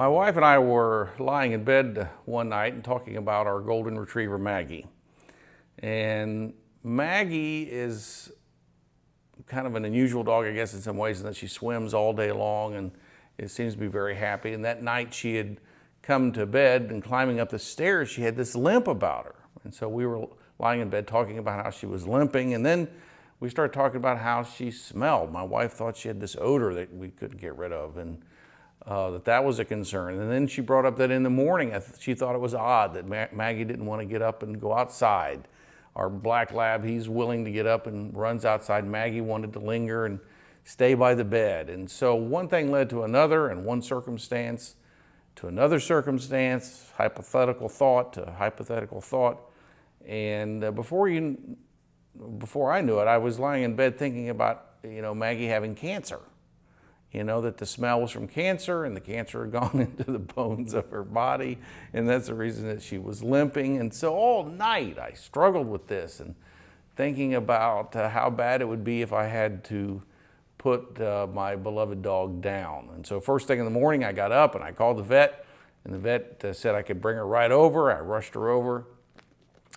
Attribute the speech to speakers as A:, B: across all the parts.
A: My wife and I were lying in bed one night and talking about our golden retriever, Maggie. And Maggie is kind of an unusual dog, I guess, in some ways, in that she swims all day long and it seems to be very happy. And that night she had come to bed and climbing up the stairs, she had this limp about her. And so we were lying in bed talking about how she was limping. And then we started talking about how she smelled. My wife thought she had this odor that we couldn't get rid of, and that was a concern. And then she brought up that in the morning, she thought it was odd that Maggie didn't want to get up and go outside. Our black lab, he's willing to get up and runs outside. Maggie wanted to linger and stay by the bed. And so one thing led to another, and one circumstance to another circumstance, hypothetical thought to hypothetical thought. And before I knew it, I was lying in bed thinking about, Maggie having cancer. That the smell was from cancer, and the cancer had gone into the bones of her body, and that's the reason that she was limping. And so all night I struggled with this and thinking about how bad it would be if I had to put my beloved dog down. And so first thing in the morning I got up and I called the vet, and the vet said I could bring her right over. I rushed her over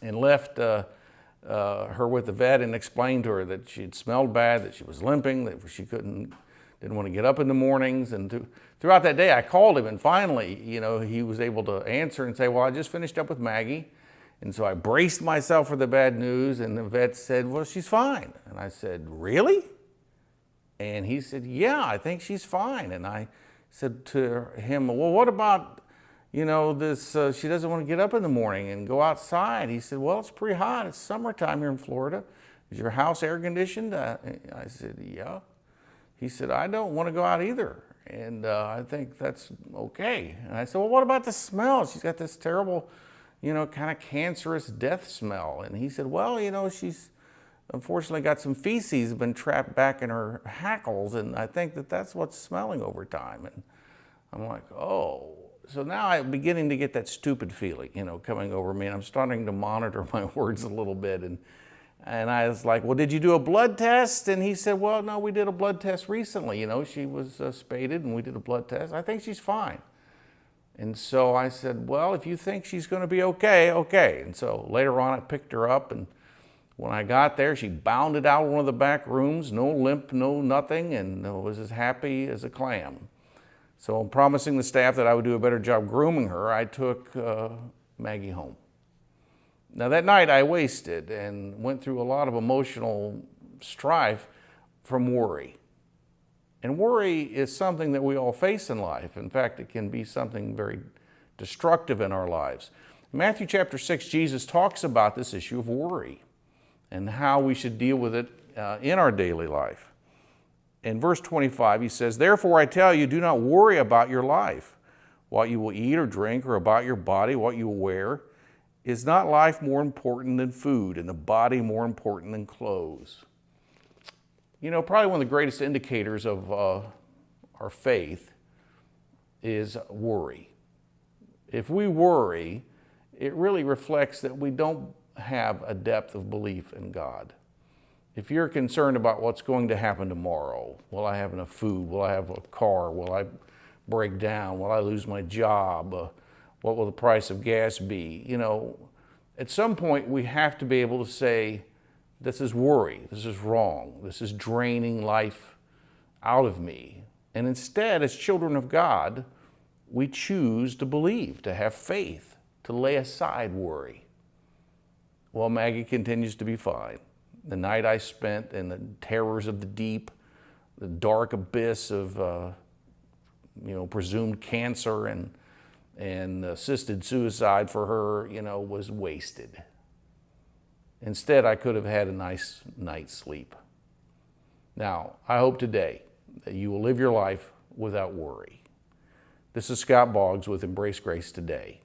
A: and left her with the vet and explained to her that she had smelled bad, that she was limping, that she didn't want to get up in the mornings. And throughout that day, I called him, and finally, he was able to answer and say, well, I just finished up with Maggie. And so I braced myself for the bad news, and the vet said, well, she's fine. And I said, really? And he said, yeah, I think she's fine. And I said to him, well, what about, this, she doesn't want to get up in the morning and go outside. He said, well, it's pretty hot. It's summertime here in Florida. Is your house air conditioned? I said, yeah. He said, I don't want to go out either, and I think that's okay. And I said, well, what about the smell? She's got this terrible, kind of cancerous death smell. And he said, well, she's unfortunately got some feces been trapped back in her hackles, and I think that's what's smelling over time. And I'm like, oh. So now I'm beginning to get that stupid feeling, coming over me, and I'm starting to monitor my words a little bit. And I was like, well, did you do a blood test? And he said, well, no, we did a blood test recently. She was spaded, and we did a blood test. I think she's fine. And so I said, well, if you think she's going to be okay, okay. And so later on, I picked her up, and when I got there, she bounded out of one of the back rooms, no limp, no nothing, and was as happy as a clam. So promising the staff that I would do a better job grooming her, I took Maggie home. Now that night I wasted and went through a lot of emotional strife from worry. And worry is something that we all face in life. In fact, it can be something very destructive in our lives. In Matthew chapter 6, Jesus talks about this issue of worry and how we should deal with it in our daily life. In verse 25, he says, therefore I tell you, do not worry about your life, what you will eat or drink, or about your body, what you will wear. Is not life more important than food, and the body more important than clothes? Probably one of the greatest indicators of our faith is worry. If we worry, it really reflects that we don't have a depth of belief in God. If you're concerned about what's going to happen tomorrow, will I have enough food? Will I have a car? Will I break down? Will I lose my job? What will the price of gas be? At some point we have to be able to say, this is worry, this is wrong, this is draining life out of me. And instead, as children of God, we choose to believe, to have faith, to lay aside worry. Well, Maggie continues to be fine. The night I spent in the terrors of the deep, the dark abyss of presumed cancer and assisted suicide for her, was wasted. Instead, I could have had a nice night's sleep. Now, I hope today that you will live your life without worry. This is Scott Boggs with Embrace Grace Today.